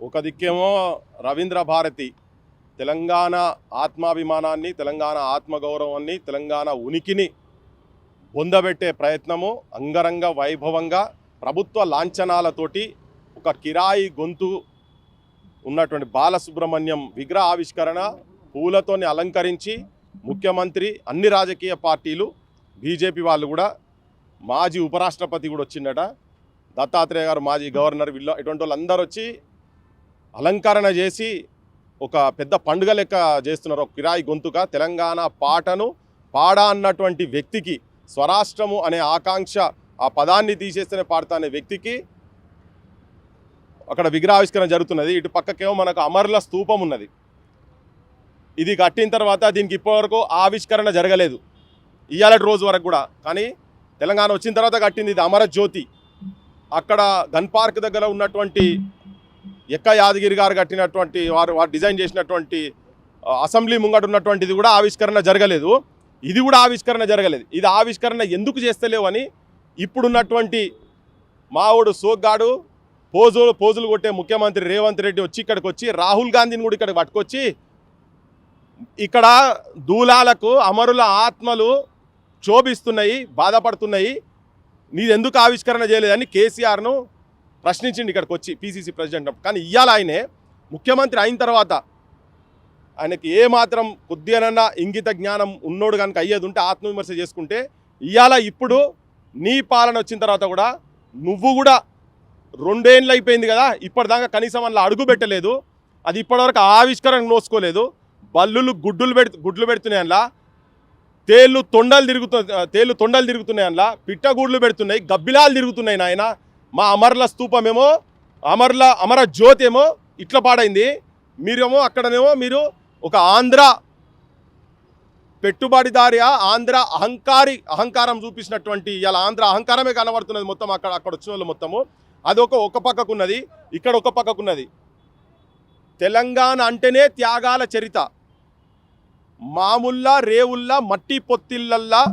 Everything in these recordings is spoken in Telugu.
ఒక దిక్కేమో రవీంద్ర భారతి తెలంగాణ ఆత్మాభిమానాన్ని, తెలంగాణ ఆత్మగౌరవాన్ని, తెలంగాణ ఉనికిని పొందబెట్టే ప్రయత్నము అంగరంగ వైభవంగా ప్రభుత్వ లాంఛనాలతోటి ఒక కిరాయి గొంతు ఉన్నటువంటి బాలసుబ్రహ్మణ్యం విగ్రహ ఆవిష్కరణ పూలతోని అలంకరించి ముఖ్యమంత్రి, అన్ని రాజకీయ పార్టీలు, బీజేపీ వాళ్ళు కూడా, మాజీ ఉపరాష్ట్రపతి కూడా వచ్చిందట, దత్తాత్రేయ గారు మాజీ గవర్నర్, వీళ్ళు ఇటువంటి వాళ్ళందరూ వచ్చి అలంకరణ చేసి ఒక పెద్ద పండుగ లెక్క చేస్తున్నారు. ఒక కిరాయి గొంతుగా తెలంగాణ పాటను పాడా అన్నటువంటి వ్యక్తికి, స్వరాష్ట్రము అనే ఆకాంక్ష ఆ పదాన్ని తీసేస్తేనే పాడతా అనే వ్యక్తికి అక్కడ విగ్రహావిష్కరణ జరుగుతున్నది. ఇటు పక్కకేమో మనకు అమరుల స్తూపం ఉన్నది. ఇది కట్టిన తర్వాత దీనికి ఇప్పటివరకు ఆవిష్కరణ జరగలేదు, ఇవాళటి రోజు వరకు కూడా. కానీ తెలంగాణ వచ్చిన తర్వాత కట్టింది ఇది అమరజ్యోతి. అక్కడ గన్ పార్క్ దగ్గర ఉన్నటువంటి ఎక్క యాదగిరి గారు కట్టినటువంటి వారు డిజైన్ చేసినటువంటి అసెంబ్లీ ముంగట ఉన్నటువంటిది కూడా ఆవిష్కరణ జరగలేదు. ఇది కూడా ఆవిష్కరణ జరగలేదు. ఇది ఆవిష్కరణ ఎందుకు చేస్తలేవు అని ఇప్పుడున్నటువంటి మావోడు సోగ్గాడు పోజులు కొట్టే ముఖ్యమంత్రి రేవంత్ రెడ్డి వచ్చి ఇక్కడికి వచ్చి రాహుల్ గాంధీని కూడా ఇక్కడికి పట్టుకొచ్చి ఇక్కడ దూలాలకు అమరుల ఆత్మలు క్షోభిస్తున్నాయి, బాధపడుతున్నాయి, నీదెందుకు ఆవిష్కరణ చేయలేదని కేసీఆర్ను ప్రశ్నించింది ఇక్కడికి వచ్చి, పీసీసీ ప్రెసిడెంట్. కానీ ఇవాళ ఆయనే ముఖ్యమంత్రి అయిన తర్వాత ఆయనకి ఏమాత్రం కొద్దిగానన్నా ఇంగిత జ్ఞానం ఉన్నోడు కనుక అయ్యేది ఉంటే ఆత్మవిమర్శ చేసుకుంటే, ఇవాళ ఇప్పుడు నీ పాలన వచ్చిన తర్వాత కూడా నువ్వు కూడా 2 ఏళ్ళు అయిపోయింది కదా, ఇప్పటిదాకా కనీసం అందులో అడుగు పెట్టలేదు. అది ఇప్పటివరకు ఆవిష్కరణ నోసుకోలేదు. బల్లులు గుడ్లు పెడుతున్నాయి అందులో, తేళ్ళు తొండలు తిరుగుతున్నాయి అందులో, పిట్టగూడ్లు పెడుతున్నాయి, గబ్బిలాలు తిరుగుతున్నాయి. నాయన మా అమరుల స్తూపమేమో, అమర జ్యోతి ఏమో ఇట్లా పాడైంది. మీరేమో అక్కడనేమో మీరు ఒక ఆంధ్ర పెట్టుబడిదారి, ఆంధ్ర అహంకారం చూపించినటువంటి, ఇలా ఆంధ్ర అహంకారమే కనబడుతున్నది మొత్తం. అక్కడ వచ్చిన వాళ్ళు మొత్తము అది ఒక పక్కకున్నది, ఇక్కడ ఒక పక్కకున్నది. తెలంగాణ అంటేనే త్యాగాల చరిత. మాముల్లా రేవుల్లా మట్టి పొత్తిళ్ళల్లా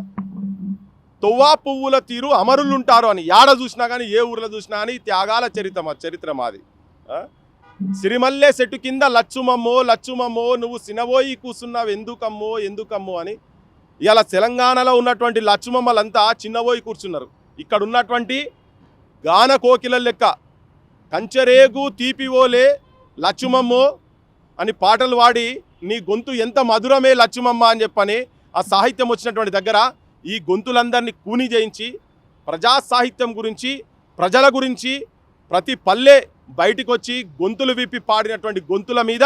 తొవ్వా పువ్వుల తీరు అమరులుంటారు అని యాడ చూసినా కానీ, ఏ ఊర్లో చూసినా కానీ త్యాగాల చరిత్ర మాది. సిరిమల్లె చెట్టు కింద లచ్చుమమ్మో నువ్వు సినబోయి కూర్చున్నావు ఎందుకమ్మో అని ఇలా తెలంగాణలో ఉన్నటువంటి లచ్చుమమ్మలంతా చిన్నబోయి కూర్చున్నారు. ఇక్కడ ఉన్నటువంటి గాన కోకిల లెక్క కంచరేగు తీపివోలే లచ్చుమమ్మో అని పాటలు పాడి నీ గొంతు ఎంత మధురమే లచ్చుమమ్మ అని చెప్పని ఆ సాహిత్యం వచ్చినటువంటి దగ్గర ఈ గొంతులందరినీ కూని చేయించి ప్రజా సాహిత్యం గురించి, ప్రజల గురించి ప్రతి పల్లె బయటికి వచ్చి గొంతులు విప్పి పాడినటువంటి గొంతుల మీద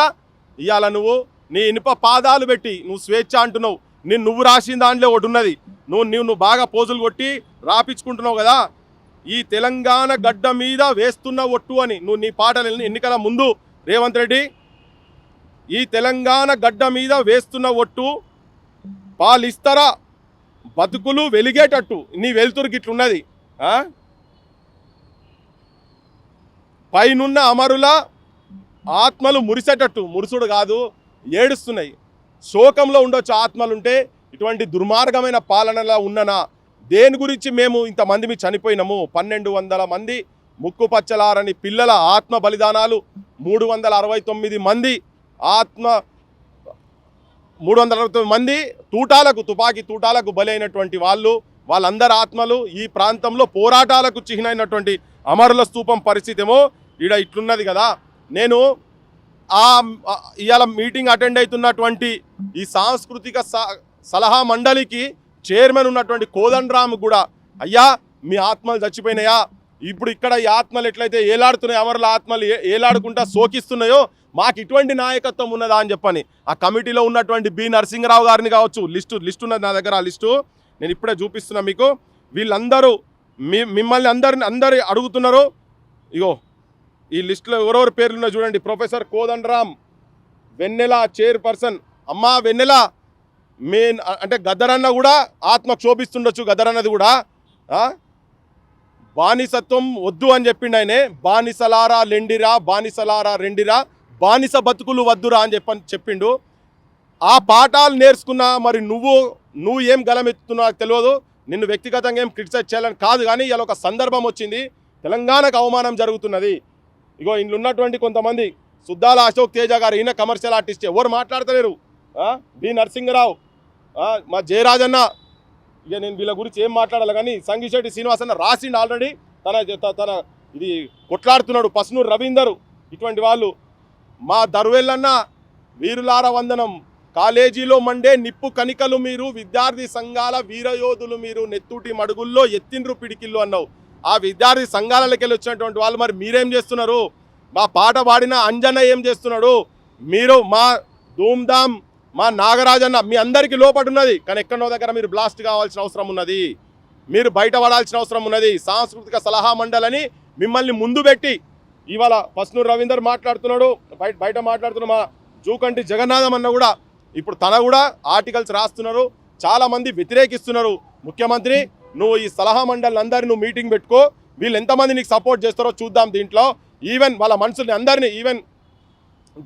ఇవాళ నువ్వు నీ ఇనుప పాదాలు పెట్టి నువ్వు స్వేచ్ఛ అంటున్నావు. నువ్వు రాసిన దాంట్లో ఒకటి ఉన్నది, నువ్వు బాగా పోజులు కొట్టి రాపించుకుంటున్నావు కదా, ఈ తెలంగాణ గడ్డ మీద వేస్తున్న ఒట్టు అని నువ్వు నీ పాటలు ఎన్నికల ముందు రేవంత్ రెడ్డి, ఈ తెలంగాణ గడ్డ మీద వేస్తున్న ఒట్టు పాలిస్తరా బతుకులు వెలిగేటట్టు నీ వెలుతురుకి ఇట్లున్నది. పైనున్న అమరుల ఆత్మలు మురిసేటట్టు, మురుసుడు కాదు ఏడుస్తున్నాయి. శోకంలో ఉండొచ్చు ఆత్మలుంటే, ఇటువంటి దుర్మార్గమైన పాలనలో ఉన్ననా? దేని గురించి మేము ఇంతమంది మీ చనిపోయినాము? 1200 మంది ముక్కుపచ్చలారని పిల్లల ఆత్మ బలిదానాలు, 369 మంది 369 మంది తుపాకీ తూటాలకు బలైనటువంటి వాళ్ళందరి ఆత్మలు ఈ ప్రాంతంలో పోరాటాలకు చిహ్నమైనటువంటి అమరుల స్తూపం పరిస్థితి ఏమో ఈడ ఇట్లున్నది కదా. నేను ఇవాళ మీటింగ్ అటెండ్ అవుతున్నటువంటి ఈ సాంస్కృతిక సలహా మండలికి చైర్మన్ ఉన్నటువంటి కోదండరామ్ కూడా, అయ్యా మీ ఆత్మలు చచ్చిపోయినాయా? ఇప్పుడు ఇక్కడ ఈ ఆత్మలు ఎట్లయితే ఏలాడుతున్నాయో, అమరుల ఆత్మలు ఏలాడుకుంటా శోకిస్తున్నాయో, మాకు ఇటువంటి నాయకత్వం ఉన్నదా అని చెప్పని ఆ కమిటీలో ఉన్నటువంటి బి నరసింహరావు గారిని కావచ్చు, లిస్టు ఉన్నది నా దగ్గర. ఆ లిస్టు నేను ఇప్పుడే చూపిస్తున్నా మీకు. వీళ్ళందరూ మిమ్మల్ని అందరు అడుగుతున్నారు. ఇగో ఈ లిస్టులో ఎవరెవరు పేర్లు ఉన్నాయి చూడండి. ప్రొఫెసర్ కోదండరామ్, వెన్నెల చైర్పర్సన్. అమ్మా వెన్నెల, మెయిన్ అంటే గద్దరన్న కూడా ఆత్మ క్షోభిస్తుండొచ్చు. గద్దరన్నది కూడా బానిసత్వం వద్దు అని చెప్పిండు ఆయనే. బానిసలారా రెండిరా బానిస బతుకులు వద్దురా అని చెప్పిండు. ఆ పాఠాలు నేర్చుకున్నా మరి నువ్వు ఏం గలమెత్తుతున్నావు తెలియదు. నిన్ను వ్యక్తిగతంగా ఏం క్రిటిసైజ్ చేయాలని కాదు, కానీ ఇలా ఒక సందర్భం వచ్చింది, తెలంగాణకు అవమానం జరుగుతున్నది. ఇగో ఇంట్లో ఉన్నటువంటి కొంతమంది సుద్దాల అశోక్ తేజ గారు, ఈయన కమర్షియల్ ఆర్టిస్ట్, ఎవరు మాట్లాడతలేరు. బి నరసింహరావు, మా జయరాజన్న, ఇక నేను వీళ్ళ గురించి ఏం మాట్లాడాలి కానీ సంగిశెట్టి శ్రీనివాస్ అన్న రాసిండు ఆల్రెడీ, తన ఇది కొట్లాడుతున్నాడు. పస్నూరు రవీందరు, ఇటువంటి వాళ్ళు. మా దర్వేళ్ళన్న, వీరులార వందనం, కాలేజీలో మండే నిప్పు కనికలు మీరు, విద్యార్థి సంఘాల వీరయోధులు మీరు, నెత్తుటి మడుగుల్లో ఎత్తిండ్రు పిడికిళ్ళు అన్నావు. ఆ విద్యార్థి సంఘాలకి వెళ్ళి వచ్చినటువంటి వాళ్ళు మరి మీరేం చేస్తున్నారు? మా పాట పాడిన అంజన్న ఏం చేస్తున్నాడు? మీరు మా ధూమ్ధామ్, మా నాగరాజన్న, మీ అందరికీ లోపట ఉన్నది, కానీ ఎక్కడో దగ్గర మీరు బ్లాస్ట్ కావాల్సిన అవసరం ఉన్నది, మీరు బయట పడాల్సిన అవసరం ఉన్నది. సాంస్కృతిక సలహా మండలిని మిమ్మల్ని ముందు పెట్టి ఇవాళ పస్నూరు రవీందర్ మాట్లాడుతున్నాడు, బయట మాట్లాడుతున్న మా జూకంటి జగన్నాథం అన్న కూడా ఇప్పుడు తన కూడా ఆర్టికల్స్ రాస్తున్నారు. చాలామంది వ్యతిరేకిస్తున్నారు. ముఖ్యమంత్రి, నువ్వు ఈ సలహా మండలిని అందరినీ నువ్వు మీటింగ్ పెట్టుకో, వీళ్ళు ఎంతమంది నీకు సపోర్ట్ చేస్తారో చూద్దాం. దీంట్లో ఈవెన్ వాళ్ళ మనుషుల్ని అందరినీ, ఈవెన్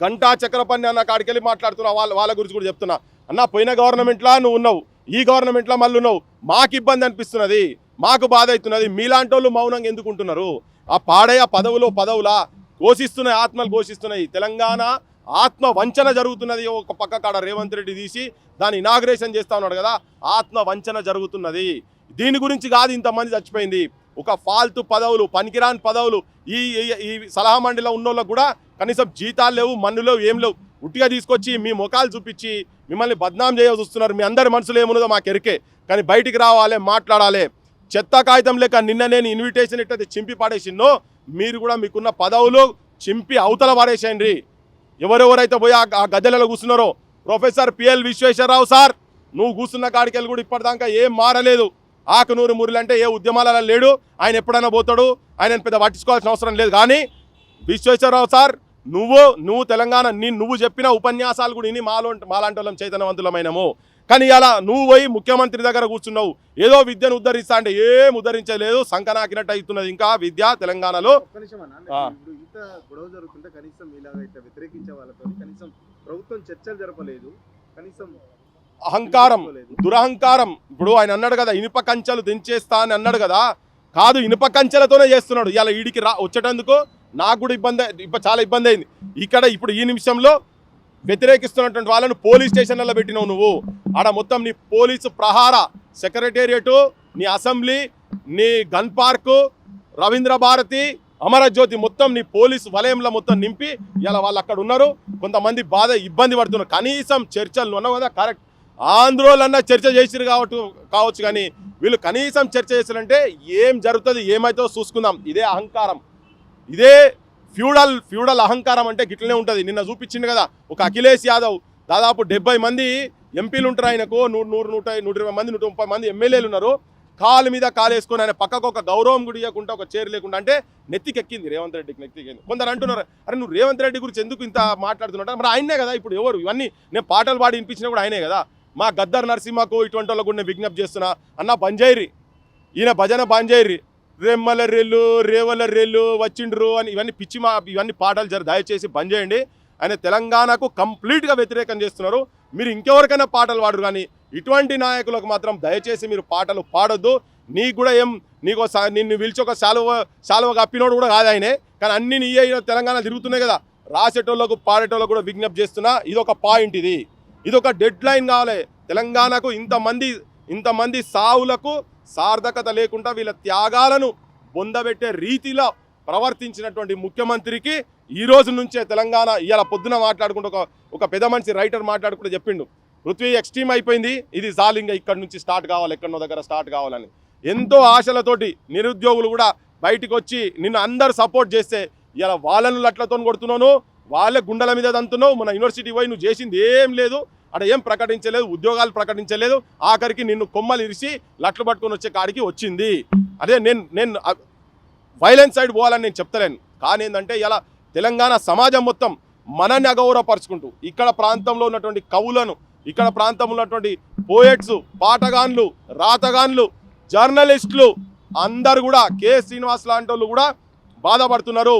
గంటా చక్రపర్ణి అన్న కాడికి వెళ్ళి మాట్లాడుతున్నా, వాళ్ళ గురించి కూడా చెప్తున్నా. అన్న, పోయిన గవర్నమెంట్లో నువ్వు ఉన్నావు, ఈ గవర్నమెంట్లో మళ్ళీ ఉన్నావు, మాకు ఇబ్బంది అనిపిస్తున్నది, మాకు బాధ అవుతున్నది, మీలాంటి వాళ్ళు మౌనంగా ఎందుకుంటున్నారు? ఆ పాడయ్య పదవులా ఘోషిస్తున్నాయి, ఆత్మలు ఘోషిస్తున్నాయి. తెలంగాణ ఆత్మ వంచన జరుగుతున్నది. ఒక పక్క కాడ రేవంత్ రెడ్డి తీసి దాన్ని ఇనాగ్రేషన్ చేస్తా ఉన్నాడు కదా, ఆత్మ వంచన జరుగుతున్నది. దీని గురించి కాదు ఇంతమంది చచ్చిపోయింది. ఒక ఫాల్తు పదవులు, పనికిరాని పదవులు. ఈ సలహా మండలిలో ఉన్నోళ్ళకు కూడా కనీసం జీతాలు లేవు, మన్ను లేవు, ఏం లేవు. ఉట్టిగా తీసుకొచ్చి మీ ముఖాలు చూపించి మిమ్మల్ని బద్నాం చేయాల్సి వస్తున్నారు. మీ అందరి మనసులో ఏమున్నదో మాకు ఎరికే, కానీ బయటికి రావాలి, మాట్లాడాలి. చెత్త కాగితం లేక నిన్న నేను ఇన్విటేషన్ ఎట్టయితే చింపి పాడేసిన్నో, మీరు కూడా మీకున్న పదవులు చింపి అవతల పాడేసేయండి. ఎవరెవరైతే పోయి ఆ గద్దెలలో కూర్చున్నారో, ప్రొఫెసర్ పిఎల్ విశ్వేశ్వరరావు సార్, నువ్వు కూర్చున్న కాడికెళ్ళి కూడా ఇప్పటిదాకా ఏం మారలేదు. ఆకునూరు మురళి ఏ ఉద్యమాలలో లేడు, ఆయన ఎప్పుడైనా పోతాడు, ఆయన పెద్ద పట్టించుకోవాల్సిన అవసరం లేదు. కానీ విశ్వేశ్వరరావు సార్, నువ్వు తెలంగాణ, నువ్వు చెప్పిన ఉపన్యాసాలు కూడా ఇని మాలాంటి వాళ్ళం చైతన్యవంతులమైనము. కానీ ఇలా నువ్వు పోయి ముఖ్యమంత్రి దగ్గర కూర్చున్నావు, ఏదో విద్యను ఉద్ధరిస్తా అంటే ఏం ఉద్ధరించలేదు, సంకనాకినట్టు అవుతున్నది ఇంకా విద్య తెలంగాణలో. గొడవ జరుగుతుంటే కనీసం ఇలాగైతే వ్యతిరేకించే వాళ్ళతో కనీసం ప్రభుత్వం చర్చలు జరపలేదు, కనీసం అహంకారం, దురహంకారం. ఇప్పుడు ఆయన అన్నాడు కదా, ఇనుప కంచెలు దించేస్తా అని అన్నాడు కదా, కాదు ఇనుప కంచెలతోనే చేస్తున్నాడు. ఇలా ఈడికి వచ్చేటందుకు నాకు కూడా చాలా ఇబ్బంది అయింది. ఇప్పుడు ఈ నిమిషంలో వ్యతిరేకిస్తున్నటువంటి వాళ్ళను పోలీస్ స్టేషన్లలో పెట్టినావు నువ్వు. ఆడ మొత్తం నీ పోలీసు ప్రహార, సెక్రటేరియట్, నీ అసెంబ్లీ, నీ గన్ పార్కు, రవీంద్ర భారతి, అమరజ్యోతి మొత్తం నీ పోలీసు వలయంలో మొత్తం నింపి ఇలా వాళ్ళు అక్కడ ఉన్నారు. కొంతమంది ఇబ్బంది పడుతున్నారు. కనీసం చర్చలు ఉన్నావు కదా, కరెక్ట్, ఆంధ్రోలన్నా చర్చ చేసిరు కావచ్చు, కానీ వీళ్ళు కనీసం చర్చ చేసిరంటే ఏం జరుగుతుంది, ఏమైతే చూసుకుందాం. ఇదే అహంకారం, ఇదే ఫ్యూడల్ అహంకారం అంటే గిట్లనే ఉంటుంది. నిన్న చూపించింది కదా, ఒక అఖిలేష్ యాదవ్, దాదాపు 70 మంది ఎంపీలు ఉంటారు ఆయనకు, 120 మంది 130 మంది ఎమ్మెల్యేలు ఉన్నారు. కాలు మీద కాలేసుకొని ఆయన పక్కకు ఒక గౌరవం కూడా ఇవ్వకుండా, ఒక చైర్ లేకుండా, అంటే నెత్తికెక్కింది రేవంత్ రెడ్డికి, నెత్తికెక్కింది. కొందరు అంటున్నారు, అరే నువ్వు రేవంత్ రెడ్డి గురించి ఎందుకు ఇంత మాట్లాడుతున్నావు? మరి ఆయనే కదా ఇప్పుడు ఎవరు ఇవన్నీ, నేను పాటలు పాడి వినిపించినా కూడా ఆయనే కదా. మా గద్దర్ నరసింహకు ఇటువంటి వాళ్ళకు కూడా నేను విజ్ఞప్తి చేస్తున్నా, అన్న బంజైరి, ఈయన భజన బంజైరి, రెమ్మల రెల్లు రేవల రెల్లు వచ్చిండ్రు అని ఇవన్నీ పాటలు దయచేసి బంద్ చేయండి. ఆయన తెలంగాణకు కంప్లీట్గా వ్యతిరేకం చేస్తున్నారు. మీరు ఇంకెవరికైనా పాటలు పాడరు, కానీ ఇటువంటి నాయకులకు మాత్రం దయచేసి మీరు పాటలు పాడొద్దు. నీకు కూడా నిన్ను పిలిచి ఒక శాలువగా అప్పినోడు కూడా కాదు ఆయనే, కానీ అన్ని నీ తెలంగాణ తిరుగుతున్నాయి కదా. రాసేటోళ్ళకు పాడేటోళ్ళకు కూడా విజ్ఞప్తి చేస్తున్నా, ఇదొక పాయింట్, ఇదొక డెడ్ లైన్ కావాలి. తెలంగాణకు ఇంతమంది సావులకు సార్థకత లేకుండా వీళ్ళ త్యాగాలను బొందబెట్టే రీతిలో ప్రవర్తించినటువంటి ముఖ్యమంత్రికి ఈ రోజు నుంచే తెలంగాణ, ఇవాళ పొద్దున మాట్లాడుకుంటూ ఒక పెద్ద మనిషి రైటర్ మాట్లాడుకుంటూ చెప్పిండు, పృథ్వీ ఎక్స్ట్రీమ్ అయిపోయింది, ఇది జాలింగా ఇక్కడ నుంచి స్టార్ట్ కావాలి, ఎక్కడో దగ్గర స్టార్ట్ కావాలని. ఎంతో ఆశలతోటి నిరుద్యోగులు కూడా బయటికి వచ్చి నిన్ను అందరు సపోర్ట్ చేస్తే ఇలా వాళ్ళను లట్లతో కొడుతున్నాను, వాళ్ళే గుండెల మీద దంతున్నావు. మన యూనివర్సిటీ పోయి నువ్వు చేసింది ఏం లేదు, అక్కడ ఏం ప్రకటించలేదు, ఉద్యోగాలు ప్రకటించలేదు. ఆఖరికి నిన్ను కొమ్మలు ఇరిసి లట్లు పట్టుకొని వచ్చే కాడికి వచ్చింది. అదే నేను వైలెన్స్ సైడ్ పోవాలని నేను చెప్తలేను, కానీ ఏంటంటే ఇలా తెలంగాణ సమాజం మొత్తం మనల్ని అగౌరవపరుచుకుంటూ, ఇక్కడ ప్రాంతంలో ఉన్నటువంటి కవులను, ఇక్కడ ప్రాంతంలో ఉన్నటువంటి పోయెట్స్, పాటగాన్లు, రాతగాన్లు, జర్నలిస్టులు అందరు కూడా, కె శ్రీనివాస్ లాంటి వాళ్ళు కూడా బాధపడుతున్నారు.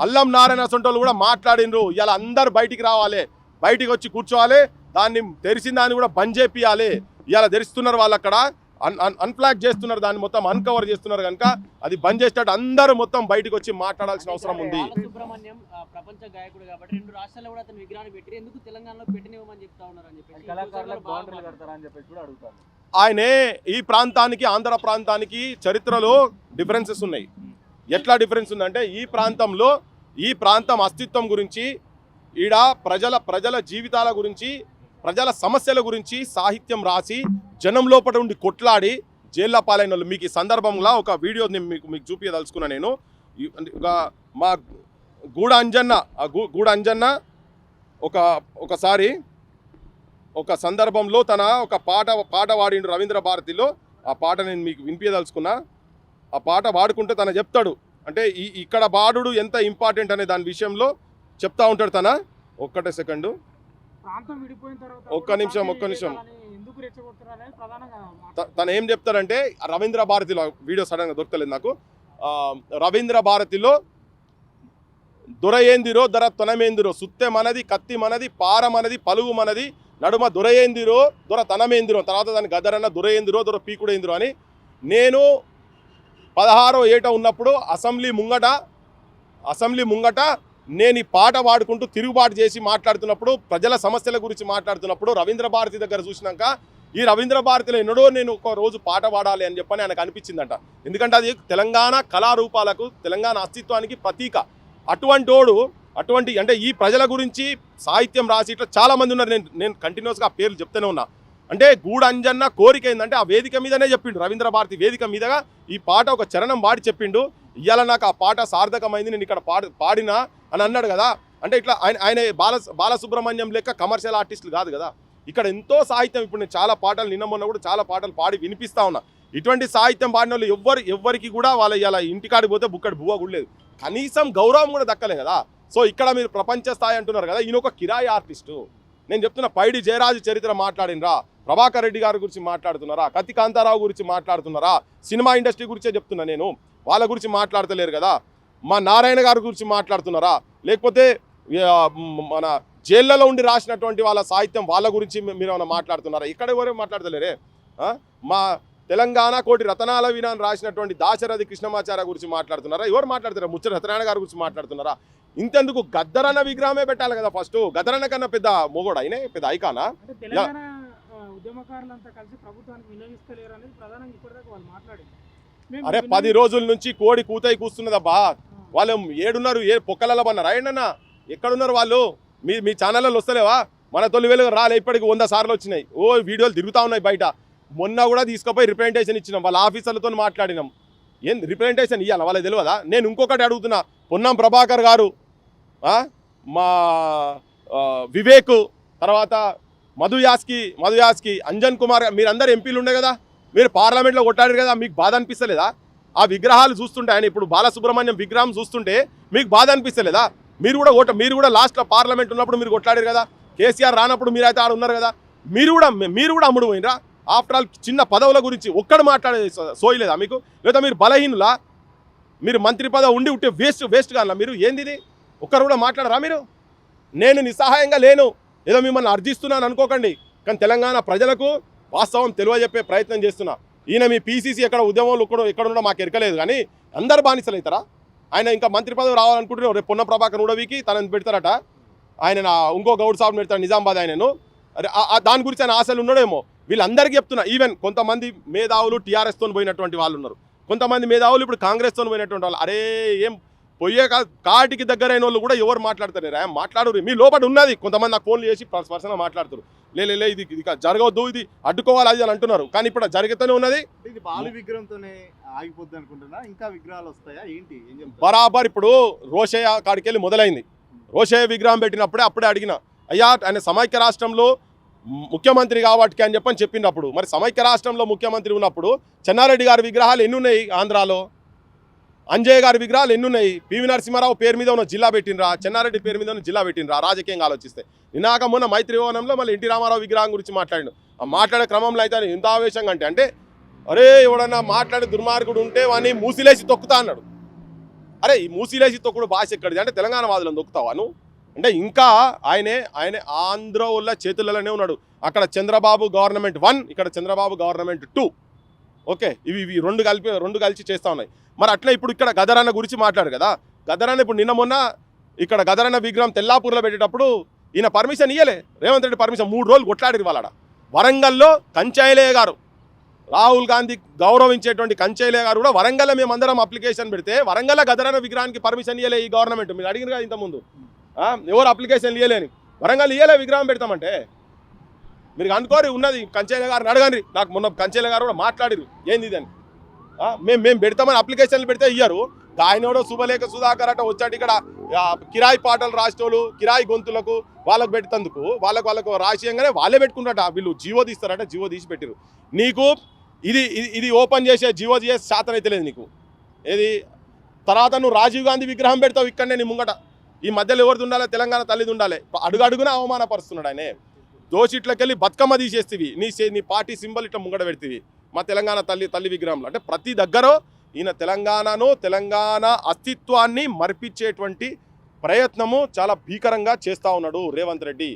అల్లం నారాయణ సొంటోళ్ళు కూడా మాట్లాడినరు. ఇలా అందరు బయటికి రావాలి, బయటికి వచ్చి కూర్చోవాలి, దాన్ని తెరిచిన దాన్ని కూడా బంద్ చేపియాలి. ఇలా తెరుస్తున్నారు వాళ్ళు అక్కడ, అన్ఫ్లాగ్ చేస్తున్నారు, దాన్ని మొత్తం అన్కవర్ చేస్తున్నారు కనుక అది బంద్ చేసేటట్టు అందరూ మొత్తం బయటకు వచ్చి మాట్లాడాల్సిన అవసరం ఉంది. సుబ్రహ్మణ్యం ప్రపంచ గాయకుడు కాబట్టి 2 రాష్ట్రాల్లో కూడా అతను విగ్రహాన్ని పెట్టి ఎందుకు తెలంగాణలో పెట్టనివ్వమని చెప్తా ఉన్నారు అని చెప్పేసి ఆయనే ఈ ప్రాంతానికి ఆంధ్ర ప్రాంతానికి చరిత్రలో డిఫరెన్సెస్ ఉన్నాయి. ఎట్లా డిఫరెన్స్ ఉందంటే ఈ ప్రాంతం అస్తిత్వం గురించి ఈడ ప్రజల జీవితాల గురించి ప్రజల సమస్యల గురించి సాహిత్యం రాసి జనం లోపల ఉండి కొట్లాడి జైల్లో పాలైన వాళ్ళు. మీకు ఈ సందర్భంలో ఒక వీడియో మీకు చూపించదలుచుకున్నా నేను. మా గూడ అంజన్న ఒకసారి ఒక సందర్భంలో తన ఒక పాట వాడిండు రవీంద్ర భారతిలో. ఆ పాట నేను మీకు వినిపించదలుచుకున్నా. ఆ పాట వాడుకుంటే తన చెప్తాడు, అంటే ఇక్కడ బాడుడు ఎంత ఇంపార్టెంట్ అనే దాని విషయంలో చెప్తా ఉంటాడు తన. ఒక్కటే సెకండు, ఒక్క నిమిషం. తను ఏం చెప్తాడంటే రవీంద్ర భారతిలో వీడియో సడన్గా దొరకలేదు నాకు. రవీంద్ర భారతిలో దొరయేందిరో దొరతనమేందిరో, సుత్తె మనది, కత్తి మనది, పార మనది, పలుగు మనది, నడుమ దొరయేందిరో దొరతనమేందిరో, తర్వాత దాని గదరన్న దొరయేందిరో దొర పీకుడేందిరో అని. నేను 16వ ఏట ఉన్నప్పుడు అసెంబ్లీ ముంగట నేను ఈ పాట వాడుకుంటూ తిరుగుబాటు చేసి మాట్లాడుతున్నప్పుడు, ప్రజల సమస్యల గురించి మాట్లాడుతున్నప్పుడు రవీంద్ర భారతి దగ్గర చూసినాక ఈ రవీంద్ర భారతిలో ఎన్నడో నేను ఒక రోజు పాట పాడాలి అని చెప్పని ఆయనకు అనిపించిందంట. ఎందుకంటే అది తెలంగాణ కళారూపాలకు, తెలంగాణ అస్తిత్వానికి ప్రతీక. అటువంటి అంటే ఈ ప్రజల గురించి సాహిత్యం రాసి ఇట్లా చాలామంది ఉన్నారు. నేను కంటిన్యూస్గా ఆ పేర్లు చెప్తూనే ఉన్నా. అంటే గూడ అంజన్న కోరిక ఏంటంటే ఆ వేదిక మీదనే చెప్పిండు, రవీంద్ర భారతి వేదిక మీదగా ఈ పాట ఒక చరణం వాడి చెప్పిండు. ఇవాళ నాకు ఆ పాట సార్థకమైంది, నేను ఇక్కడ పాడినా అని అన్నాడు కదా. అంటే ఇట్లా ఆయన బాలసుబ్రహ్మణ్యం లెక్క కమర్షియల్ ఆర్టిస్టులు కాదు కదా. ఇక్కడ ఎంతో సాహిత్యం, ఇప్పుడు నేను చాలా పాటలు నిన్న మొన్న కూడా చాలా పాటలు పాడి వినిపిస్తా ఉన్నా. ఇటువంటి సాహిత్యం పాడిన వాళ్ళు ఎవ్వరికి కూడా వాళ్ళ ఇలా ఇంటికాడికి పోతే బుక్కడి బువ్వ కూడా లేదు, కనీసం గౌరవం కూడా దక్కలే కదా. సో ఇక్కడ మీరు ప్రపంచ స్థాయి అంటున్నారు కదా, ఈయన ఒక కిరాయి ఆర్టిస్టు. నేను చెప్తున్నా, పైడి జయరాజు చరిత్ర మాట్లాడినరా, ప్రభాకర్ రెడ్డి గారి గురించి మాట్లాడుతున్నారా, కత్తి కాంతారావు గురించి మాట్లాడుతున్నారా, సినిమా ఇండస్ట్రీ గురించే చెప్తున్నా నేను, వాళ్ళ గురించి మాట్లాడతలేరు కదా. మా నారాయణ గారి గురించి మాట్లాడుతున్నారా, లేకపోతే మన జైళ్ళలో ఉండి రాసినటువంటి వాళ్ళ సాహిత్యం వాళ్ళ గురించి మీరు ఏమైనా మాట్లాడుతున్నారా? ఇక్కడ ఎవరో మాట్లాడతలేరే. మా తెలంగాణ కోటి రతనాల వినాన్ని రాసినటువంటి దాశరథి కృష్ణమాచార్య గురించి మాట్లాడుతున్నారా? ఎవరు మాట్లాడుతారా? ముచ్చట సత్యనారాయణ గారి గురించి మాట్లాడుతున్నారా? ఇంతెందుకు గద్దరన్న విగ్రహమే పెట్టాలి కదా ఫస్ట్. గద్దరన్న కన్నా పెద్ద మొగోడు అయినే, పెద్ద ఐకానా? అరే 10 రోజుల నుంచి కోడి కూతాయి కూస్తున్నదబ్బా. వాళ్ళు ఏడున్నారు, ఏ పొక్కలలో పన్నారా? ఏంటన్నా ఎక్కడున్నారు వాళ్ళు? మీ ఛానళ్ళలో వస్తలేవా? మన తొలి వేలు రాలే, ఇప్పటికి 100 సార్లు వచ్చినాయి. వీడియోలు తిరుగుతూ ఉన్నాయి బయట. మొన్న కూడా తీసుకుపోయి రిప్రజెంటేషన్ ఇచ్చినాం, వాళ్ళ ఆఫీసర్లతో మాట్లాడినాం. ఏం రిప్రజెంటేషన్ ఇవ్వాలి వాళ్ళకి తెలియదా? నేను ఇంకొకటి అడుగుతున్నా, పొన్నం ప్రభాకర్ గారు, మా వివేక్, తర్వాత మధు యాస్కి, అంజన్ కుమార్, మీరందరూ ఎంపీలు ఉండే కదా, మీరు పార్లమెంట్లో కొట్టాడారు కదా, మీకు బాధ అనిపిస్తలేదా? ఆ విగ్రహాలు చూస్తుంటే, ఆయన ఇప్పుడు బాలసుబ్రహ్మణ్యం విగ్రహం చూస్తుంటే మీకు బాధ అనిపిస్తలేదా? మీరు కూడా లాస్ట్లో పార్లమెంట్ ఉన్నప్పుడు మీరు కొట్లాడారు కదా. కేసీఆర్ రానప్పుడు మీరైతే ఆడ ఉన్నారు కదా. మీరు కూడా అమ్ముడు పోయినరా? ఆఫ్టర్ ఆల్ చిన్న పదవుల గురించి ఒక్కడు మాట్లాడే సోయలేదా మీకు? లేదా మీరు బలహీనులా? మీరు మంత్రి పదవి ఉండి ఉంటే వేస్ట్ కాదా మీరు? ఏంది ఇది? ఒక్కరు కూడా మాట్లాడరా మీరు? నేను నిస్సహాయంగా లేను, ఏదో మిమ్మల్ని అర్థిస్తున్నాను అనుకోకండి. కానీ తెలంగాణ ప్రజలకు వాస్తవం తెలియజెప్పే ప్రయత్నం చేస్తున్నా. ఈయన మీ పీసీసీ ఎక్కడ ఉద్యమంలో ఎక్కడున్నా మాకు ఎరకలేదు, కానీ అందరు బానిసలు అవుతారా? ఆయన ఇంకా మంత్రి పదవి రావాలనుకుంటున్నారు. రేపు పొన్న ప్రభాకర్ ఉడవికి తనని పెడతారట. ఆయన ఇంకో గౌడ్ సాబ్ పెడతాడు నిజామాబాద్ ఆయనను. దాని గురించి ఆయన ఆశలు ఉన్నాడేమో. వీళ్ళందరికీ చెప్తున్నా. ఈవెన్ కొంతమంది మేధావులు టీఆర్ఎస్తో పోయినటువంటి వాళ్ళు ఉన్నారు, కొంతమంది మేధావులు ఇప్పుడు కాంగ్రెస్తో పోయినటువంటి వాళ్ళు. అరే ఏం పోయే కాటికి దగ్గరైన వాళ్ళు కూడా ఎవరు మాట్లాడతారు? మాట్లాడరు. మీ లోపల ఉన్నది. కొంతమంది నాకు ఫోన్లు చేసి పర్సనల్గా మాట్లాడుతారు, లే ఇది జరగవద్దు, ఇది అడ్డుకోవాలి అది అని అంటున్నారు. కానీ ఇప్పుడు జరుగుతూనే ఉన్నది. ఇది బాలు విగ్రహంతోనే ఆగిపోద్ది అనుకుంటున్నా, ఇంకా విగ్రహాలు వస్తాయా ఏంటి? బరాబర్ ఇప్పుడు రోషయ్య కాడికి వెళ్ళి మొదలైంది. రోషయ్య విగ్రహం పెట్టినప్పుడే అప్పుడే అడిగిన, అయ్యా ఆయన సమైక్య రాష్ట్రంలో ముఖ్యమంత్రి కాబట్టి అని చెప్పినప్పుడు, మరి సమైక్య రాష్ట్రంలో ముఖ్యమంత్రి ఉన్నప్పుడు చెన్నారెడ్డి గారి విగ్రహాలు ఎన్ని ఉన్నాయి ఆంధ్రాలో? అంజయ్య గారి విగ్రహాలు ఎన్ని ఉన్నాయి? పివి నరసింహారావు పేరు మీద ఉన్న జిల్లా పెట్టినరా? చెన్నారెడ్డి పేరు మీద ఉన్న జిల్లా పెట్టినరా? రాజకీయంగా ఆలోచిస్తే నినాక మొన్న మైత్రి భవనంలో మళ్ళీ ఎన్టీ రామారావు విగ్రహం గురించి మాట్లాడిండు. ఆ మాట్లాడే క్రమంలో అయితే ఎంత ఆవేశంగా అంటే అరే ఎవడన్నా మాట్లాడే దుర్మార్గుడు ఉంటే వాడిని మూసిలేసి తొక్కుతా అన్నాడు. అరే ఈ మూసిలేసి తొక్కుడు భాష ఎక్కడిది అంటే తెలంగాణ వాదులను తొక్కుతావా నువ్వు? అంటే ఇంకా ఆయన ఆంధ్ర వాళ్ళ చేతులలోనే ఉన్నాడు. అక్కడ చంద్రబాబు గవర్నమెంట్ 1, ఇక్కడ చంద్రబాబు గవర్నమెంట్ 2. ఓకే, ఇవి రెండు కలిసి చేస్తూ ఉన్నాయి. మరి అట్లా ఇప్పుడు ఇక్కడ గదరన్న గురించి మాట్లాడు కదా, గదరన్న ఇప్పుడు నిన్న మొన్న ఇక్కడ గదరన్న విగ్రహం తెల్లాపూర్లో పెట్టేటప్పుడు ఈయన పర్మిషన్ ఇయ్యలే, రేవంత్ రెడ్డి పర్మిషన్ 3 రోజులు కొట్లాడిరు వాళ్ళ. వరంగల్లో కంచైలయ్య గారు, రాహుల్ గాంధీ గౌరవించేటువంటి కంచైలయ్య గారు కూడా వరంగల్లో మేమందరం అప్లికేషన్ పెడితే వరంగల్ గదరన్న విగ్రహానికి పర్మిషన్ ఇయ్యలే ఈ గవర్నమెంట్. మీరు అడిగిన కదా ఇంతకుముందు, ఎవరు అప్లికేషన్ ఇయ్యలేని, వరంగల్ ఇయ్యలే విగ్రహం పెడతామంటే. మీరు అనుకోరి ఉన్నది కంచైలయ్య గారిని అడగండి, నాకు మొన్న కంచైలయ్య గారు కూడా మాట్లాడిరు ఏంది ఇది అని. మేము పెడతామని అప్లికేషన్లు పెడితే ఇయ్యారు. ఆయనోడో శుభలేఖ సుధాకర్ అట వచ్చాడు ఇక్కడ కిరాయి పాటలు రాసేటోళ్ళు కిరాయి గొంతులకు వాళ్ళకు పెట్టేందుకు వాళ్ళకు రాసియంగానే వాళ్ళే పెట్టుకుంటారట. వీళ్ళు జీవో తీస్తారట, జీవో తీసి పెట్టిరు. నీకు ఇది ఓపెన్ చేసే జీవో చేసే శాతం అయితే లేదు నీకు. ఏది తర్వాత నువ్వు రాజీవ్ గాంధీ విగ్రహం పెడతావు ఇక్కడనే నీ ముంగట. ఈ మధ్యలో ఎవరిది ఉండాలి, తెలంగాణ తల్లిది ఉండాలి. అడుగడుగున అవమానపరుస్తున్నాడు ఆయనే. దోషిట్లకెళ్ళి బతుకమ్మ తీసేస్తేవి, నీ పార్టీ సింబల్ ఇట్లా ముంగట పెడతీవి మా తెలంగాణ తల్లి విగ్రహంలో. అంటే ప్రతి దగ్గర ఈయన తెలంగాణ అస్తిత్వాన్ని మరిపించేటువంటి ప్రయత్నము చాలా భీకరంగా చేస్తూ ఉన్నాడు రేవంత్ రెడ్డి.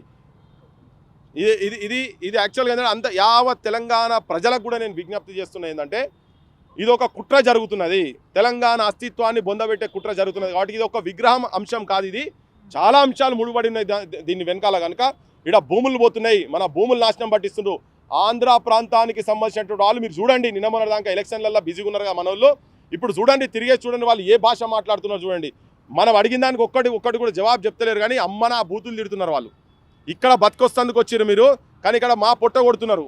ఇది యాక్చువల్గా ఏంటంటే అంత యావత్ తెలంగాణ ప్రజలకు కూడా నేను విజ్ఞప్తి చేస్తున్నా ఏంటంటే ఇది ఒక కుట్ర జరుగుతున్నది, తెలంగాణ అస్తిత్వాన్ని బొందబెట్టే కుట్ర జరుగుతున్నది. కాబట్టి ఇది ఒక విగ్రహం అంశం కాదు, ఇది చాలా అంశాలు ముడిపడి ఉన్నాయి దీన్ని వెనకాల. కనుక ఇక్కడ భూములు పోతున్నాయి, మన భూములు నాశనం పట్టిస్తుండ్రు. ఆంధ్ర ప్రాంతానికి సంబంధించినటువంటి వాళ్ళు మీరు చూడండి, నిన్న మొన్న దాకా ఎలక్షన్లలో బిజీగా ఉన్నారుగా మన వాళ్ళు. ఇప్పుడు చూడండి, తిరిగే చూడండి వాళ్ళు ఏ భాష మాట్లాడుతున్నారు చూడండి. మనం అడిగిన దానికి ఒక్కటి కూడా జవాబు చెప్తలేరు, కానీ అమ్మన బూతులు తిడుతున్నారు వాళ్ళు. ఇక్కడ బతికొస్తందుకు వచ్చారు మీరు, కానీ ఇక్కడ మా పొట్ట కొడుతున్నారు.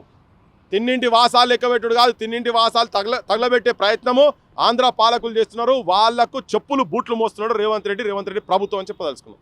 తిన్నింటి వాసాలు లెక్కబెట్టుడు కాదు, తిన్నింటి వాసాలు తగలబెట్టే ప్రయత్నము ఆంధ్ర పాలకులు చేస్తున్నారు. వాళ్లకు చెప్పులు బూట్లు మోస్తున్నాడు రేవంత్ రెడ్డి ప్రభుత్వం అని చెప్పదలుచుకున్నాం.